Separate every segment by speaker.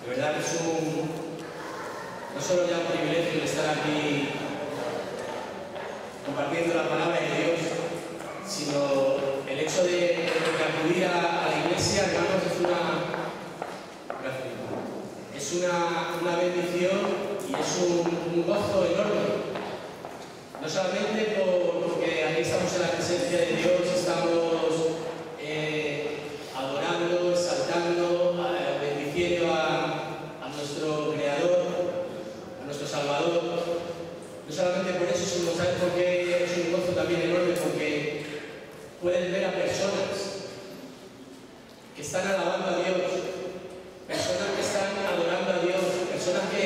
Speaker 1: De verdad que es no solo ya un privilegio de estar aquí compartiendo la palabra de Dios, sino el hecho de acudir a la iglesia, hermanos, es una bendición y es un gozo enorme. No solamente porque aquí estamos en la presencia de Dios, estamos adorando, exaltando, bendiciendo a nuestro Creador, a nuestro Salvador. No solamente por eso, sino ¿sabes por qué es un gozo también enorme? Porque puedes ver a personas que están alabando a Dios, personas que están adorando a Dios, personas que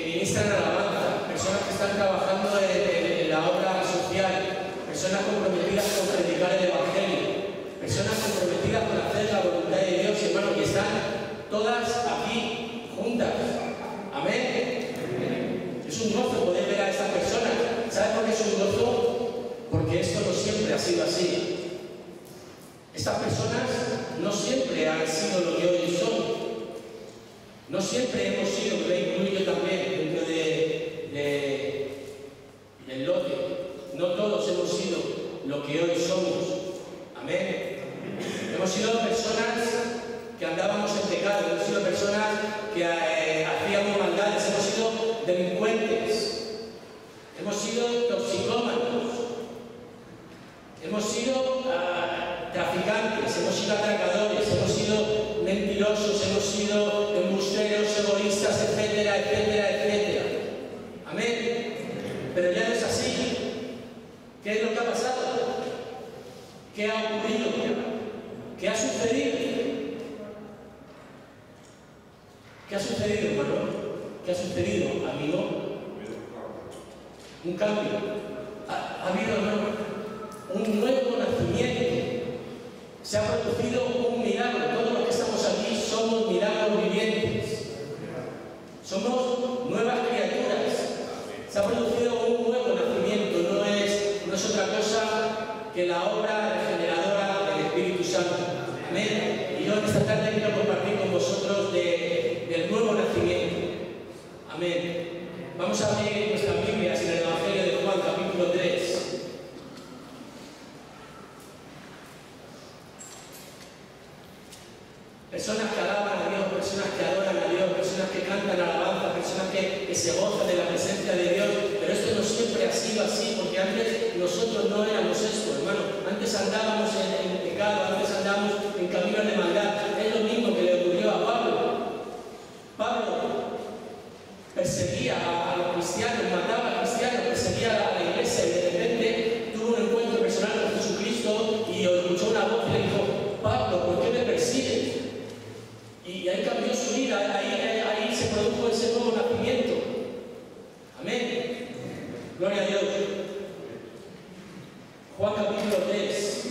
Speaker 1: ministran alabanza, personas que están trabajando en la obra social, personas comprometidas con predicar el Evangelio, personas comprometidas con hacer la voluntad de Dios, hermano, y están todas aquí juntas. Amén. Es un gozo poder ver a estas personas. ¿Sabes por qué es un gozo? Porque esto no siempre ha sido así. Estas personas no siempre han sido lo que hoy son. No siempre hemos sido, que me incluyo también dentro del lote. No todos hemos sido lo que hoy somos. Amén. Hemos sido personas que andábamos en pecado, hemos sido personas que hacíamos maldades, hemos sido delincuentes, hemos sido toxicómanos, hemos sido traficantes, hemos sido atracadores, hemos sido mentirosos, hemos sido embusteros, egoístas, etcétera, etcétera, etcétera. Amén. Pero ya no es así. ¿Qué es lo que ha pasado? ¿Qué ha ocurrido? ¿Qué ha sucedido? ¿Qué ha sucedido, hermano? ¿Qué ha sucedido, amigo? Un cambio. Ha habido, hermano, un nuevo nacimiento. Se ha producido un milagro. Todos los que estamos aquí somos milagros vivientes. Somos nuevas criaturas. Se ha producido un nuevo nacimiento. No es otra cosa que la obra regeneradora del Espíritu Santo. Amén. Y yo en esta tarde quiero compartir con vosotros del nuevo nacimiento. Amén. Vamos a abrir nuestras Biblias en el Evangelio de Juan, capítulo 3. Personas que alaban a Dios, personas que adoran a Dios, personas que cantan alabanza, personas que se gozan de la presencia de Dios. Pero esto no siempre ha sido así, porque antes nosotros no éramos esto, hermano. Antes andábamos en pecado, antes andábamos en caminos de maldad. Es lo mismo que le ocurrió a Pablo. Pablo perseguía a los cristianos, mataba a los cristianos, perseguía a la iglesia y de repente tuvo un encuentro personal con Jesucristo y escuchó una voz y le dijo: Pablo, ¿por qué me persigues? Y ahí cambió su vida, ahí se produjo ese nuevo nacimiento. Amén. Gloria a Dios. Juan capítulo 3,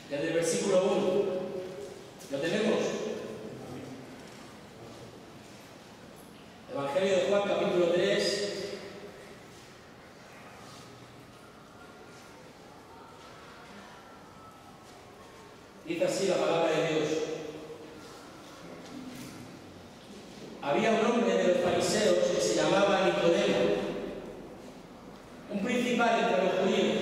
Speaker 1: desde el versículo 1. ¿Lo tenemos? Evangelio de Juan capítulo 3. Dice así la palabra de Dios. Había un hombre de los fariseos que se llamaba Nicodemo, un principal entre los judíos.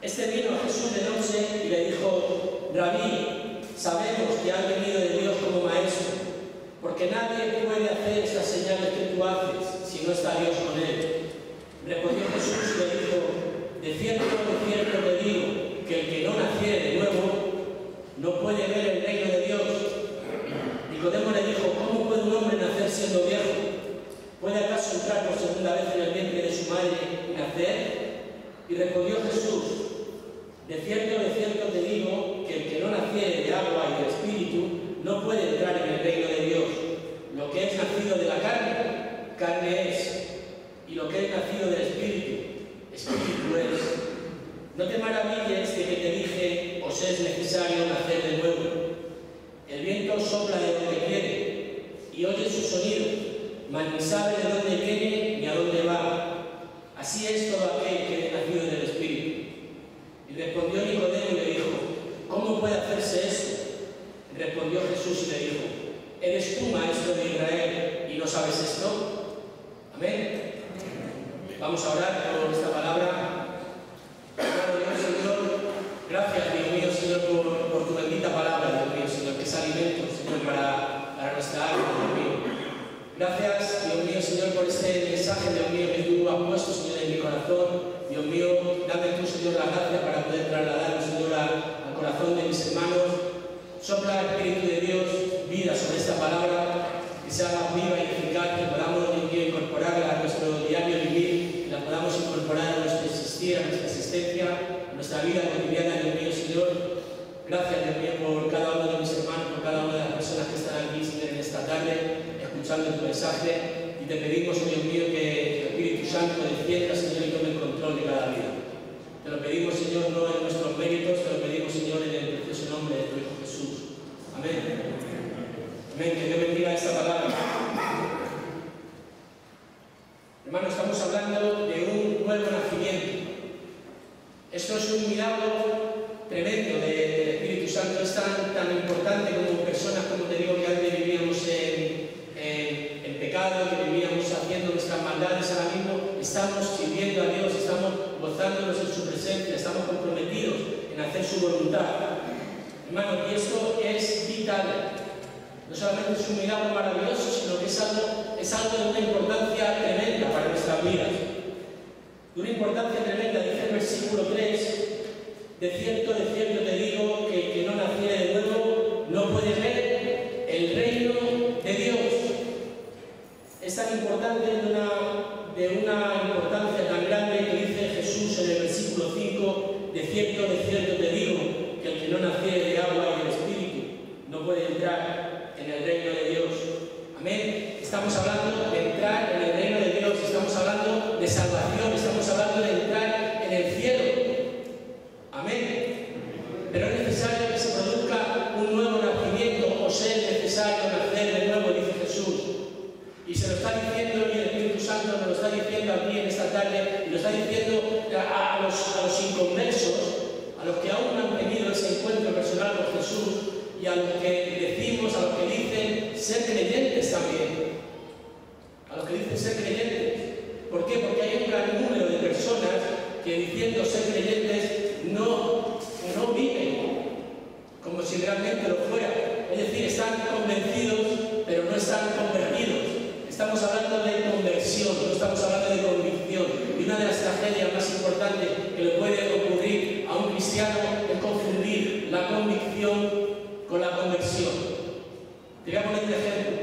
Speaker 1: Este vino a Jesús de noche y le dijo: Rabí, sabemos que has venido de Dios como maestro, porque nadie puede hacer estas señales que tú haces si no está Dios con él. Respondió Jesús y le dijo: de cierto te digo, que el que no naciere de nuevo no puede ver el reino de Dios. Nicodemo le dijo: ¿cómo puede un hombre nacer siendo viejo? ¿Puede acaso entrar por segunda vez en el vientre de su madre y nacer? Y respondió Jesús: de cierto te digo, que el que no naciere de agua y del Espíritu no puede entrar en el reino de Dios. Lo que es nacido de la carne, carne es, y lo que es nacido del Espíritu, Espíritu es. No te maravilles de que te dije: os es necesario nacer de nuevo. El viento sopla de donde quiere y oye su sonido, mas ni sabe de dónde viene ni a dónde va. Así es todo aquel que es nacido del Espíritu. Y respondió Nicodemo y le dijo: ¿cómo puede hacerse esto? Respondió Jesús y le dijo: ¿Eres tú, maestro de Israel, y no sabes esto? Amén. Vamos a orar por esta palabra. Amado Dios, Señor, gracias, Dios mío, Señor, por tu bendita palabra, Dios mío, Señor, que es alimento, Señor, para nuestra alma, Dios mío. Gracias, Dios mío, Señor, por este mensaje, Dios mío, que tú has puesto, Señor, en mi corazón. Dios mío, dame tú, Señor, la gracia para poder trasladarlo, Señor, al corazón de mis hermanos. Sopla, Espíritu de Dios, vida sobre esta palabra, que sea viva y eficaz, que podamos, Dios mío, incorporarla a nuestro diario vivir, que la podamos incorporar a nuestro existir, a nuestra existencia, a nuestra vida cotidiana, Dios mío, Señor. Gracias, Dios mío, por cada uno de mis hermanos, por cada una de las personas que están aquí, Señor, en esta tarde, escuchando tu mensaje, y te pedimos, Dios mío, que el Espíritu Santo descienda, Señor, y tome el control de cada vida. Te lo pedimos, Señor, no en nuestros méritos, te lo pedimos, Señor, en el precioso nombre de tu Hijo Jesús. Amén. Amén. Que Dios bendiga esta palabra. Hermanos, estamos hablando de un nuevo nacimiento. Esto es un milagro tremendo del Espíritu Santo. Es tan importante como personas, como te digo, que antes vivíamos en pecado, que vivíamos haciendo nuestras maldades. Ahora mismo estamos sirviendo a Dios, estamos gozándonos en su presencia, estamos comprometidos en hacer su voluntad. Hermanos, y esto es vital. No solamente es un milagro maravilloso, sino que es algo de una importancia tremenda para nuestras vidas. De una importancia tremenda, dice el versículo 3, de cierto te digo que el que no naciere de nuevo no puede ver el reino de Dios. Es tan importante, de una importancia tan grande, que dice Jesús en el versículo 5, de cierto te digo que el que no naciere de agua y del Espíritu no puede entrar en el reino de Dios. Amén. Estamos hablando de entrar en el reino de Dios, estamos hablando de salvación, estamos hablando de entrar en el cielo. Amén. Pero es necesario que se produzca un nuevo nacimiento, o sea, es necesario nacer de nuevo, dice Jesús. Y se lo está diciendo, y el Espíritu Santo nos lo está diciendo aquí en esta tarde, y lo está diciendo a los inconversos, a los que aún no han tenido ese encuentro personal con Jesús, y a los que decimos, a los que dicen ser creyentes también. A los que dicen ser creyentes. ¿Por qué? Porque hay un gran número de personas que, diciendo ser creyentes, no viven como si realmente lo fuera. Es decir, están convencidos, pero no están convertidos. Estamos hablando de conversión, no estamos hablando de convicción. Y una de las tragedias más importantes que le puede ocurrir a un cristiano es confundir la convicción con la conversión. Te voy a poner un ejemplo.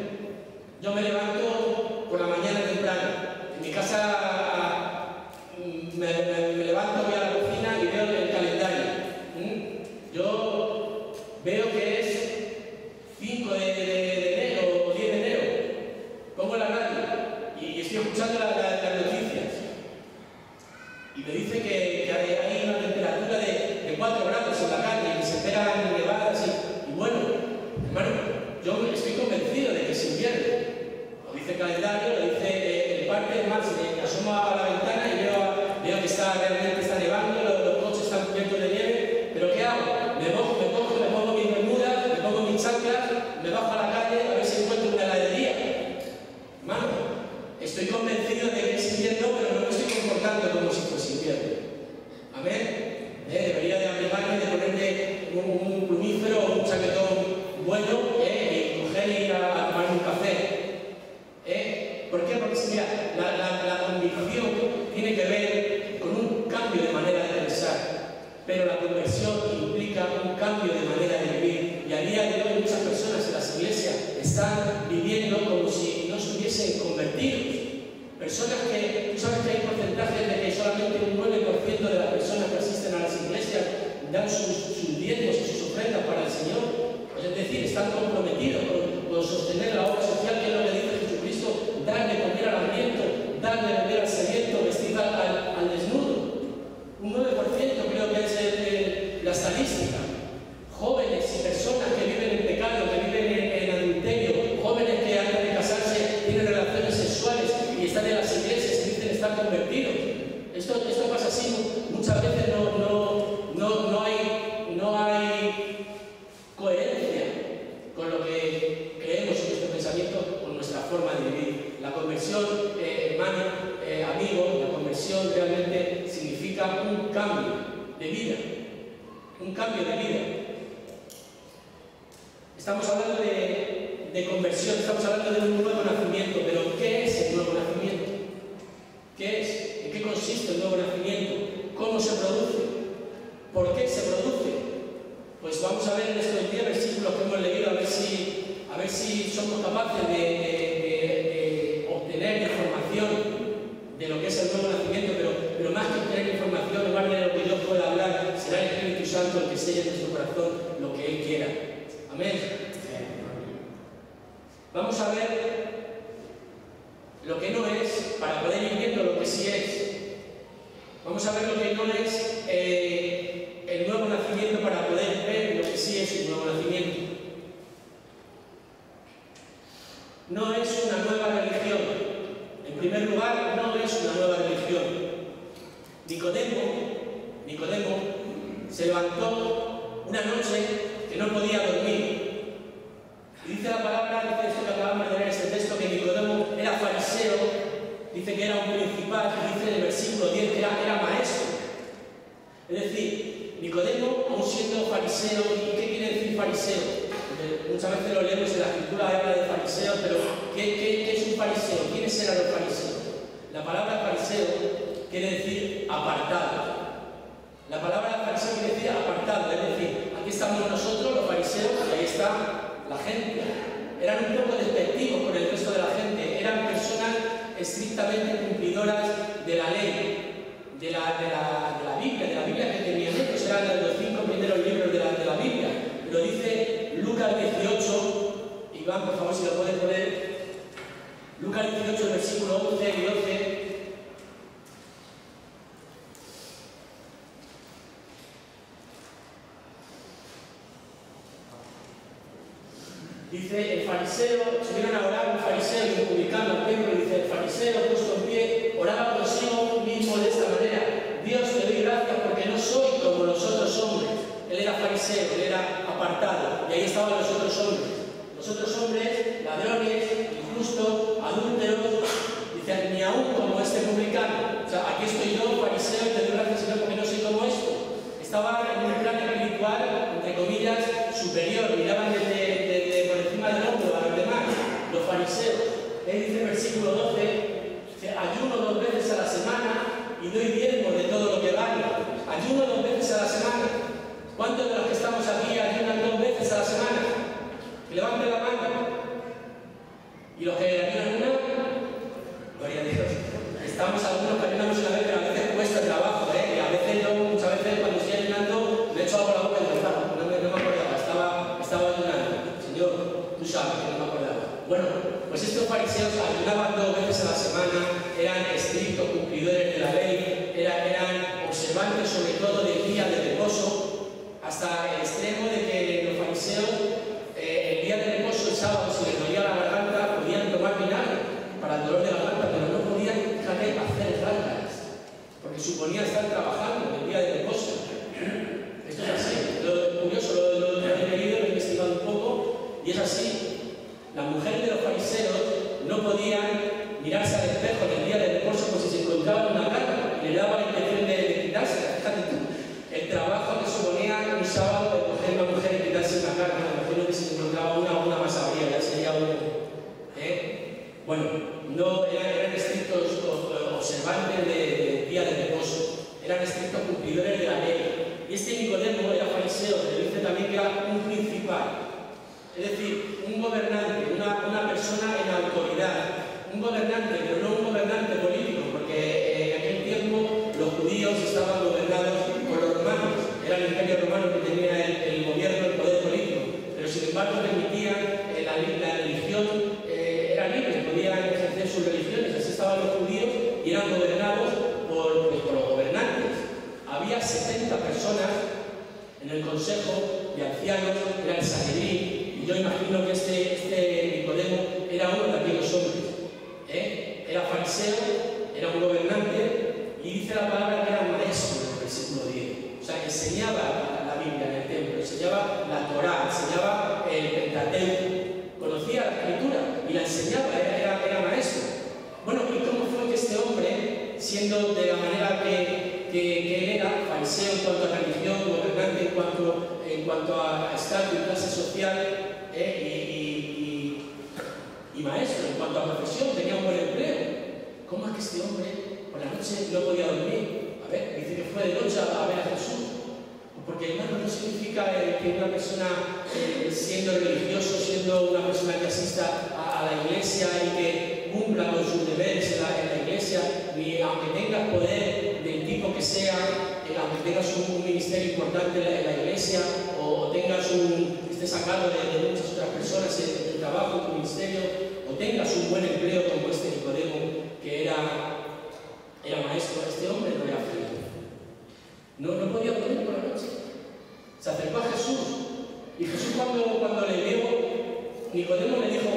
Speaker 1: Yo me levanto por la mañana temprano. En mi casa me levanto, voy a la cocina y veo el calendario. Yo veo que es 5 de enero o 10 de enero. Pongo la radio y estoy escuchando las noticias. Y me dice que hay una temperatura de 4 grados en la calle y que se esperan nevadas. Y bueno, hermano, yo estoy convencido de que es invierno. Lo dice el calendario, lo dice el parte, más me asomo a la ventana y veo que realmente está nevando, los coches están cubiertos de nieve. ¿Pero qué hago? Me pongo mis bermudas, me pongo mis chanclas, me bajo a la calle a ver si encuentro una heladería. Hermano, estoy convencido de que es invierno, pero no me estoy comportando como si fuese invierno. Amén. Debería de abrigarme, de ponerme un plumífero o un chaquetón bueno, y coger y ir a tomar un café. ¿Por qué? Porque mira, la convicción tiene que ver con un cambio de manera de pensar, pero la conversión implica un cambio de manera de vivir. Y a día de hoy muchas personas en las iglesias están viviendo como si no estuviesen convertidos. Personas que, tú sabes que hay porcentajes de que solamente un 9% de las personas que asisten a las iglesias dan sus diezmos y sus ofrendas para el Señor. Es decir, están comprometidos con sostener la obra social, que es lo que dice Jesucristo: dar de comer al hambriento, dar de beber al sediento, vestir al desnudo. Un 9% creo que es la estadística. Jóvenes y personas que viven en pecado, que viven en adulterio, jóvenes que antes de casarse tienen relaciones sexuales y están en las iglesias y dicen estar convertidos. Esto pasa así. Muchas veces no hay coherencia con lo que creemos y conversión, hermano, amigo, la conversión realmente significa un cambio de vida. Un cambio de vida. Estamos hablando de conversión, estamos hablando de un nuevo nacimiento, pero ¿qué es el nuevo nacimiento? ¿Qué es? ¿En qué consiste el nuevo nacimiento? ¿Cómo se produce? ¿Por qué se produce? Pues vamos a ver en estos 10 versículos que hemos leído, a ver si somos capaces de obtener información de lo que es el nuevo nacimiento, pero más que obtener información, en lugar de lo que Dios pueda hablar, será el Espíritu Santo el que selle en nuestro corazón lo que Él quiera. Amén. Vamos a ver lo que no es, para poder ir viendo lo que sí es. Vamos a ver lo que no es el nuevo nacimiento para poder ver lo que sí es un nuevo nacimiento. No es una nueva religión. En primer lugar, no es una nueva religión. Nicodemo se levantó una noche que no podía dormir. Y dice la palabra, dice esto que acabamos de leer este texto, que Nicodemo era fariseo, dice que era un principal, y dice en el versículo 10 que era maestro. Es decir, Nicodemo, aún siendo fariseo, ¿y qué quiere decir fariseo? Porque muchas veces lo leemos en la escritura, habla de fariseos, pero ¿qué es un fariseo? ¿Quiénes eran los fariseos? La palabra fariseo quiere decir apartado. La palabra fariseo quiere decir apartado, es decir, aquí estamos nosotros, los fariseos, y ahí está la gente. Eran un poco despectivos con el resto de la gente, eran personas estrictamente cumplidoras de la ley, de la Biblia que tenían ellos, eran los 5 primeros libros de la Biblia. Lo dice Lucas 18, Iván, por favor, si lo puedes poner. Lucas 18, versículo 11 y 12. Dice, el fariseo, subieron a orar un fariseo y un publicano al templo, y dice, el fariseo puesto en pie, oraba consigo mismo de esta manera: Dios, te doy gracias porque no soy como los otros hombres. Él era fariseo, él era apartado, y ahí estaban los otros hombres. Los otros hombres, ladrones, injustos, adúlteros, dice, ni aún como este publicano. O sea, aquí estoy yo, fariseo, y te doy gracias, Señor, porque no soy como esto. Estaba en un plan espiritual, entre comillas, superior, miraban por encima del hombro a los demás, los fariseos. Él dice en el versículo 12, dice, ayuno 2 veces a la semana y doy diezmo de todo lo que gano. Ayuno 2 veces a la semana. ¿Cuántos de los que estamos aquí ayunan 2 veces a la semana? Que levanten la mano. ¿Y los que ayunan una? Gloria a Dios. Estamos algunos que ayunamos una vez, pero a veces cuesta el trabajo, y a veces yo, muchas veces cuando estoy ayunando, me echo agua a la boca y digo, no me acordaba, estaba ayunando. Señor, tú sabes que no me acordaba. Bueno, pues estos fariseos ayunaban 2 veces a la semana, eran estrictos cumplidores de la ley, eran observantes sobre todo del día de reposo, hasta el extremo de que los fariseos, el día de reposo, el sábado, si les dolía la garganta, podían tomar vinagre para el dolor de la garganta, pero no podían, fíjate, hacer gárgaras, porque suponían estar trabajando en el día de reposo. Esto es así, lo curioso, lo he leído, lo he investigado un poco, y es así. Las mujeres de los fariseos no podían mirarse al espejo en el día de reposo por si se encontraban una carga y le daba la intención de quitársela. Fíjate tú, el trabajo que suponía un sábado de coger a una mujer y quitarse una carga, me imagino que si se encontraba una más habría, ya sería uno. Bueno, no eran estrictos observantes del día de reposo, eran estrictos cumplidores de la ley. Y este Nicodemo era fariseo, se dice también que era un principal. Es decir, un gobernante, una persona en autoridad, un gobernante, pero no un gobernante político, porque en aquel tiempo los judíos estaban gobernados por los romanos, era el imperio romano que tenía el gobierno, el poder político, pero sin embargo permitían la religión, era libre, podían ejercer sus religiones, así estaban los judíos y eran gobernados por los gobernantes. Había 70 personas en el consejo de ancianos, era el Sanedrín. Y yo imagino que este Nicodemo era uno de aquellos hombres. Era fariseo, era un gobernante, y dice la palabra que era maestro en el versículo 10. O sea, enseñaba la Biblia en el templo, enseñaba la Torá, enseñaba el Pentateuco, conocía la Escritura y la enseñaba, era maestro. fariseo en cuanto a religión, gobernante en cuanto a estatus y clase social, y maestro en cuanto a profesión, tenía un buen empleo. ¿Cómo es que este hombre por la noche no podía dormir? A ver, dice que fue de noche a ver a Jesús. Porque, hermano, no significa que una persona, siendo religioso, siendo una persona que asista a la iglesia y que cumpla con sus deberes en la iglesia, y aunque tengas poder del tipo que sea, aunque tengas un ministerio importante en la iglesia, o estés a cargo de muchas otras personas en tu trabajo, en tu ministerio, o tengas un buen empleo como este Nicodemo, que era maestro, este hombre no era feliz. No podía dormir por la noche. Se acercó a Jesús, y Jesús cuando le vio, Nicodemo le dijo,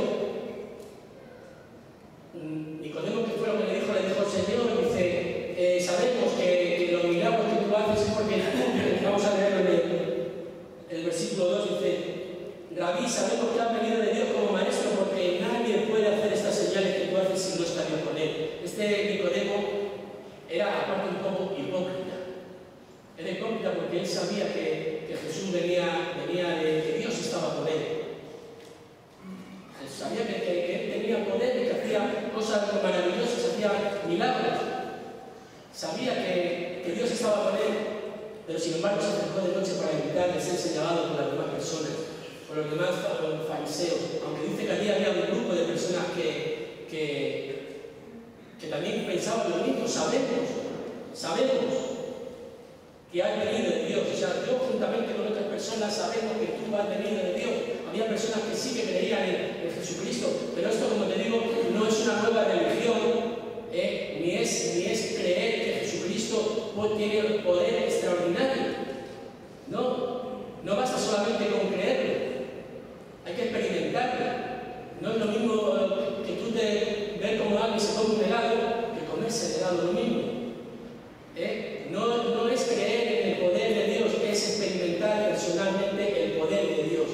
Speaker 1: Nicodemo, ¿qué fue lo que le dijo? Le dijo, Señor, dice, sabemos que los milagros que tú haces es porque vamos a leer el versículo 2, dice, Rabí, sabemos que has venido de Dios como maestro, porque nadie puede hacer estas señales que tú haces si no está Dios con él. Este Nicodemo era aparte un poco hipócrita. Era hipócrita porque él sabía que Jesús venía de Dios, estaba con él. Él sabía que él tenía poder, que hacía cosas maravillosas, hacía milagros. Sabía que Dios estaba con él, pero sin embargo se acercó de noche para evitar de ser señalado por las demás personas, por los demás fariseos. Aunque dice que allí había un grupo de personas que también pensaban lo mismo. Sabemos que has venido de Dios. O sea, yo juntamente con otras personas sabemos que tú has venido de Dios. Había personas que sí que creían en Jesucristo, pero esto, como te digo, no es una nueva religión, ni es creer que Jesucristo tiene un poder extraordinario. No basta solamente con creerlo, hay que experimentarlo. No es lo mismo que tú ver cómo alguien se come un helado que comerse el helado, lo mismo. No es creer en el poder de Dios, es experimentar personalmente el poder de Dios.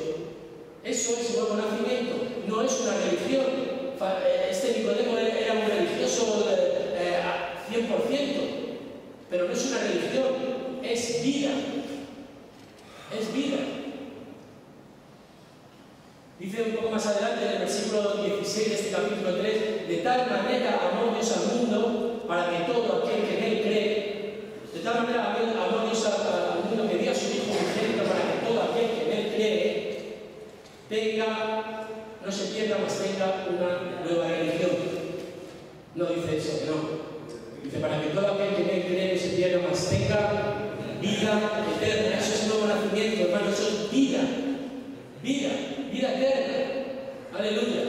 Speaker 1: Eso es nuevo nacimiento, no es una religión. Este Nicodemo era un religioso 100%, pero no es una religión, es vida. Es vida. Dice un poco más adelante en el versículo 16 de este capítulo 3, de tal manera amó Dios al mundo para que todo aquel que en él cree, de tal manera amó Dios al mundo que dio a su Hijo unigénito para que todo aquel que en él cree no se pierda, mas tenga una nueva religión. No dice eso, que no. Dice para que todo aquel que en él cree no se pierda, mas tenga vida eterna. Eso es nuevo nacimiento, hermano, eso es vida. Vida eterna. Aleluya.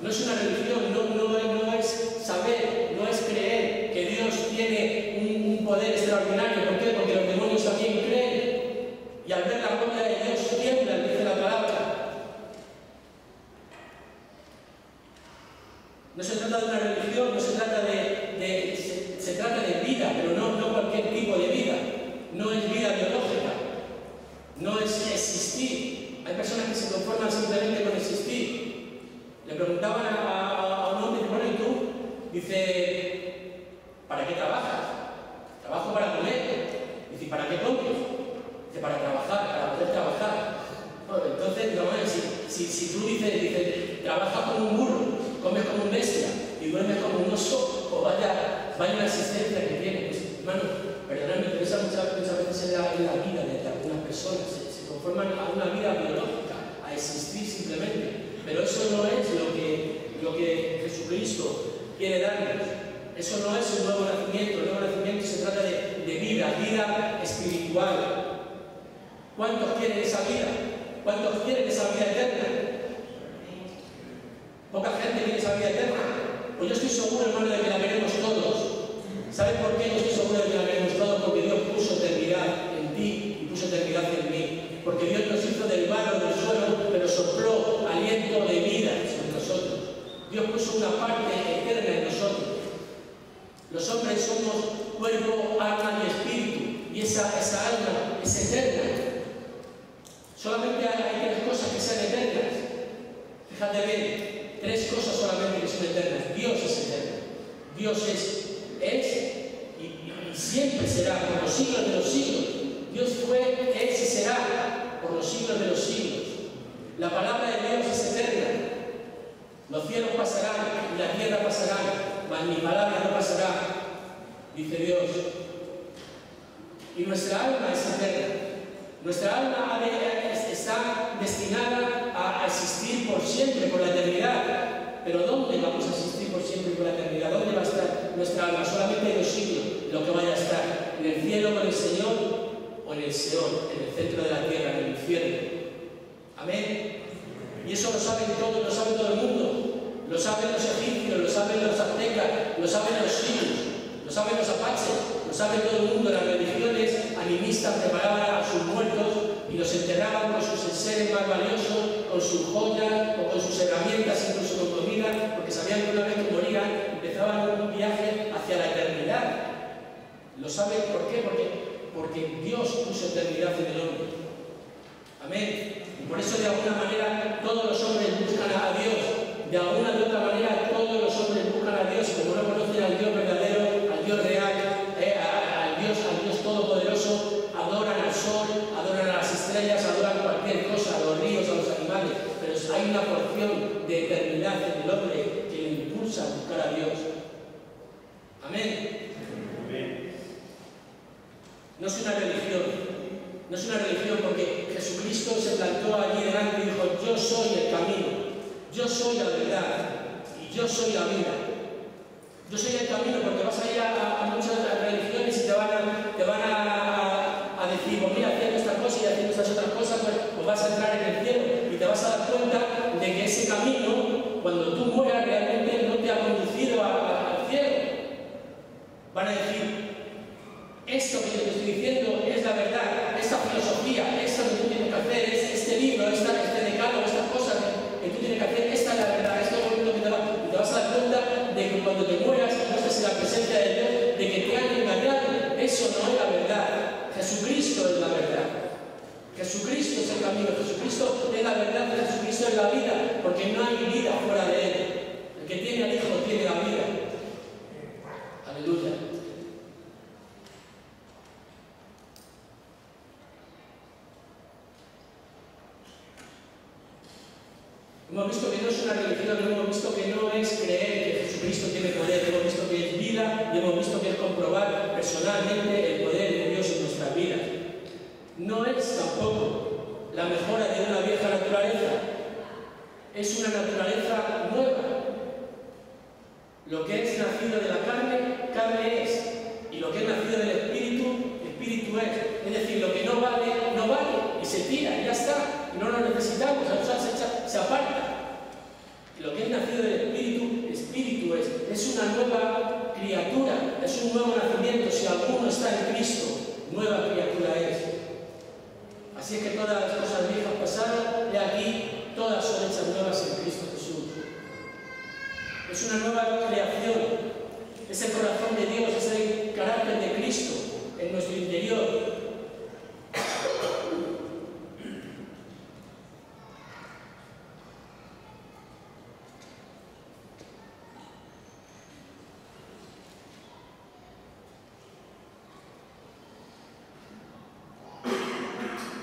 Speaker 1: No es una religión, no es saber, no es creer que Dios tiene un poder extraordinario. ¿Por qué? Porque los demonios también creen. Y al ver la gloria de Dios tiemblan, dice la palabra. No se trata de una religión, no se trata se trata de vida, pero no cualquier tipo de vida. No es vida biológica, no es existir. Hay personas que se conforman simplemente con existir. Le preguntaban a un hombre, bueno, ¿y tú? Dice, ¿para qué trabajas? Trabajo para comer. Dice, ¿para qué comes? Dice, para trabajar, para poder trabajar. Bueno, entonces, si tú dices, trabajas como un burro, comes como un bestia y duermes como un oso, o vaya una existencia que tienes. Pues, hermano, perdonadme, pero esa muchas veces es la vida de algunas personas. Se conforman a una vida biológica, a existir simplemente. Pero eso no es lo que Jesucristo quiere darnos. Eso no es un nuevo nacimiento. El nuevo nacimiento se trata de vida espiritual. ¿Cuántos quieren esa vida? ¿Cuántos quieren esa vida eterna? Poca gente quiere esa vida eterna. Pues yo estoy seguro, hermano, de que la queremos todos. ¿Sabes por qué yo estoy seguro de que la queremos todos? Porque Dios puso eternidad en ti y puso eternidad en mí. Porque Dios nos hizo del barro, del suelo, pero sopló aliento de vida sobre nosotros. Dios puso una parte eterna en nosotros. Los hombres somos cuerpo, alma y espíritu. Y esa alma es eterna. Solamente hay tres cosas que sean eternas. Fíjate bien, tres cosas solamente que son eternas. Dios es eterno. Dios es y siempre será, por los siglos de los siglos. Dios fue, es y será, por los siglos de los siglos. La palabra de Dios es eterna. Los cielos pasarán y la tierra pasará, mas mi palabra no pasará, dice Dios. Y nuestra alma es eterna. Nuestra alma está destinada a existir por siempre, por la eternidad. Pero ¿dónde vamos a existir por siempre y por la eternidad? ¿Dónde va a estar nuestra alma? Solamente hay dos sitios, lo que vaya a estar: en el cielo con el Señor o en el Seol, en el centro de la tierra, en el infierno. Amén. Y eso lo saben todos, lo sabe todo el mundo. Lo saben los egipcios, lo saben los aztecas, lo saben los sirios, lo saben los apaches, lo sabe todo el mundo. Las religiones animistas preparaban a sus muertos y los enterraban con sus enseres más valiosos, con sus joyas o con sus herramientas, incluso con comida, porque sabían que una vez que morían empezaban un viaje hacia la eternidad. ¿Lo saben por qué? Porque Dios puso eternidad en el hombre. Amén. Y por eso de alguna manera todos los hombres buscan a Dios. De alguna u otra manera todos los hombres buscan a Dios, y como no conocen al Dios verdadero, al Dios real, al Dios todopoderoso, adoran al sol, adoran a las estrellas, adoran cualquier cosa, a los ríos, a los animales. Pero hay una porción de eternidad en el hombre que le impulsa a buscar a Dios. Amén. No es una religión. No es una religión, porque Jesucristo se plantó allí delante y dijo: yo soy el camino, yo soy la verdad y yo soy la vida. Yo soy el camino, porque vas a ir a muchas religiones y te van a decir: pues mira, haciendo esta cosa y haciendo estas otras cosas, pues vas a entrar en el cielo. Y te vas a dar cuenta de que ese camino, cuando tú mueras, realmente no te ha conducido al cielo. Van a decir: esto que yo te estoy diciendo es la verdad, esta filosofía, esto que tú tienes que hacer, este libro, este decálogo, estas cosas que tú tienes que hacer, esta es la verdad, esto es lo que te va. Y te vas a dar cuenta de que cuando te mueras y no estés en la presencia de Dios, de que te han engañado. Eso no es la verdad. Jesucristo es la verdad. Jesucristo es el camino, Jesucristo es la verdad, Jesucristo es la vida, porque no hay vida fuera de Él. El que tiene al Hijo tiene la vida. Aleluya. Hemos visto que no es una religión, hemos visto que no es creer que Jesucristo tiene poder, hemos visto que es vida y hemos visto que es comprobar personalmente el poder de Dios en nuestras vidas. No es tampoco la mejora de una vieja naturaleza, es una naturaleza nueva. Lo que es nacido de la carne, carne es, y lo que es nacido del Espíritu, Espíritu es. Es decir, lo que no vale, no vale, y se tira, y ya está, y no lo necesitamos, se aparta. Y lo que es nacido del Espíritu, Espíritu es. Es una nueva criatura, es un nuevo nacimiento. Si alguno está en Cristo, nueva criatura es. Así es que todas las cosas viejas pasaron, de aquí todas son hechas nuevas en Cristo Jesús. Es una nueva creación. Es el corazón de Dios, es el carácter de Cristo en nuestro interior.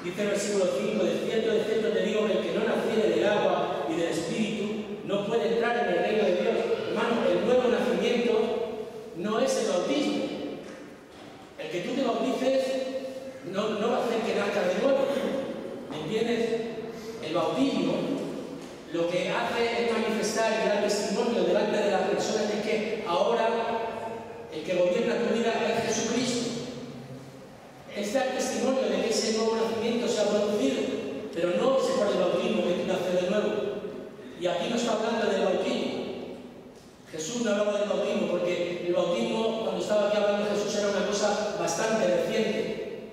Speaker 1: Dice el versículo 5: de cierto te digo que el que no naciere del agua y del Espíritu no puede entrar en el reino de Dios. Hermano, el nuevo nacimiento no es el bautismo. El que tú te bautices no va a hacer que nazcas de nuevo. ¿Me entiendes? El bautismo lo que hace es manifestar y dar testimonio delante de las personas de que ahora el que gobierna tu vida es Jesucristo. Es dar testimonio de que ese nuevo nacimiento se ha producido, pero no es por el bautismo que tú naces de nuevo. Y aquí no está hablando del bautismo. Jesús no hablaba del bautismo, porque el bautismo, cuando estaba aquí hablando Jesús, era una cosa bastante reciente.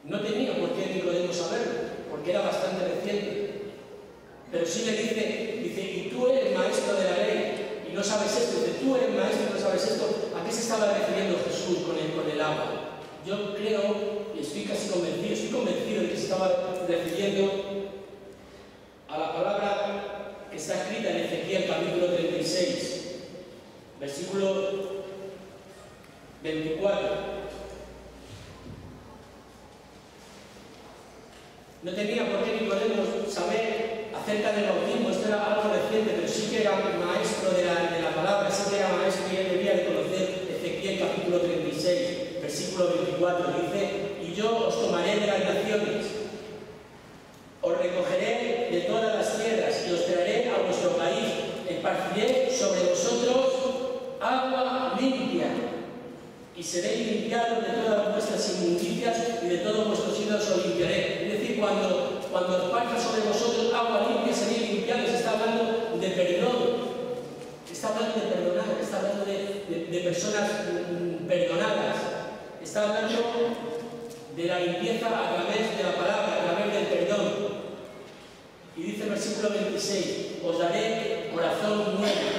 Speaker 1: No tenía por qué Nicodemo saberlo, porque era bastante reciente. Pero sí le dice, y tú eres maestro de la ley, y no sabes esto. Dice, tú eres maestro y no sabes esto. ¿A qué se estaba refiriendo Jesús con el agua? Yo creo, y estoy casi convencido de que se estaba refiriendo a la palabra que está escrita en Ezequiel capítulo 36, versículo 24. No tenía por qué Nicodemo saber acerca del bautismo, esto era algo reciente, pero sí que era maestro de la palabra, sí que era maestro y él debía de conocer Ezequiel capítulo 36, versículo 24, dice: y yo os tomaré de las naciones, os recogeré de todas las tierras y os traeré a vuestro país, esparciré sobre vosotros agua limpia y seréis limpiados de todas vuestras inmundicias y de todos vuestros ídolos os limpiaré. Es decir, cuando esparza sobre vosotros agua limpia, seréis limpiados. Está hablando de perdón, está hablando de perdonar, está hablando de personas perdonadas, está hablando de la limpieza a través de la palabra, a través del perdón. Y dice el versículo 26: os daré corazón nuevo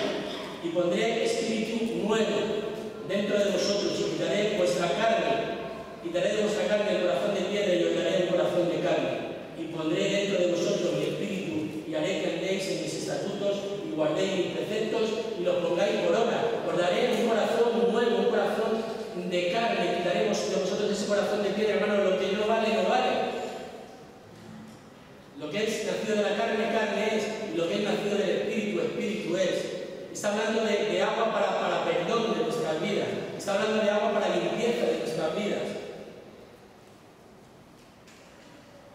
Speaker 1: y pondré espíritu nuevo dentro de vosotros y quitaré vuestra carne, quitaré de vuestra carne el corazón de piedra y os daré el corazón de carne, y pondré dentro de vosotros mi espíritu y haré que andéis en mis estatutos y guardéis mis preceptos y los pongáis por obra. Os daré un corazón nuevo, un corazón de carne, quitaremos de vosotros ese corazón de piedra. Hermano, lo que no vale, no vale. Lo que es nacido de la carne, carne es, y lo que es nacido del espíritu, espíritu es. Está hablando de agua para perdón de nuestras vidas. Está hablando de agua para limpieza de nuestras vidas.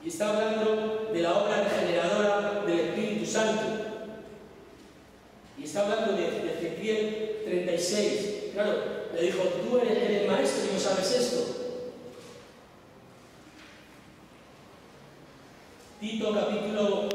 Speaker 1: Y está hablando de la obra regeneradora del Espíritu Santo. Y está hablando de Ezequiel 36. Claro, le dijo: tú eres maestro y no sabes esto. Tito capítulo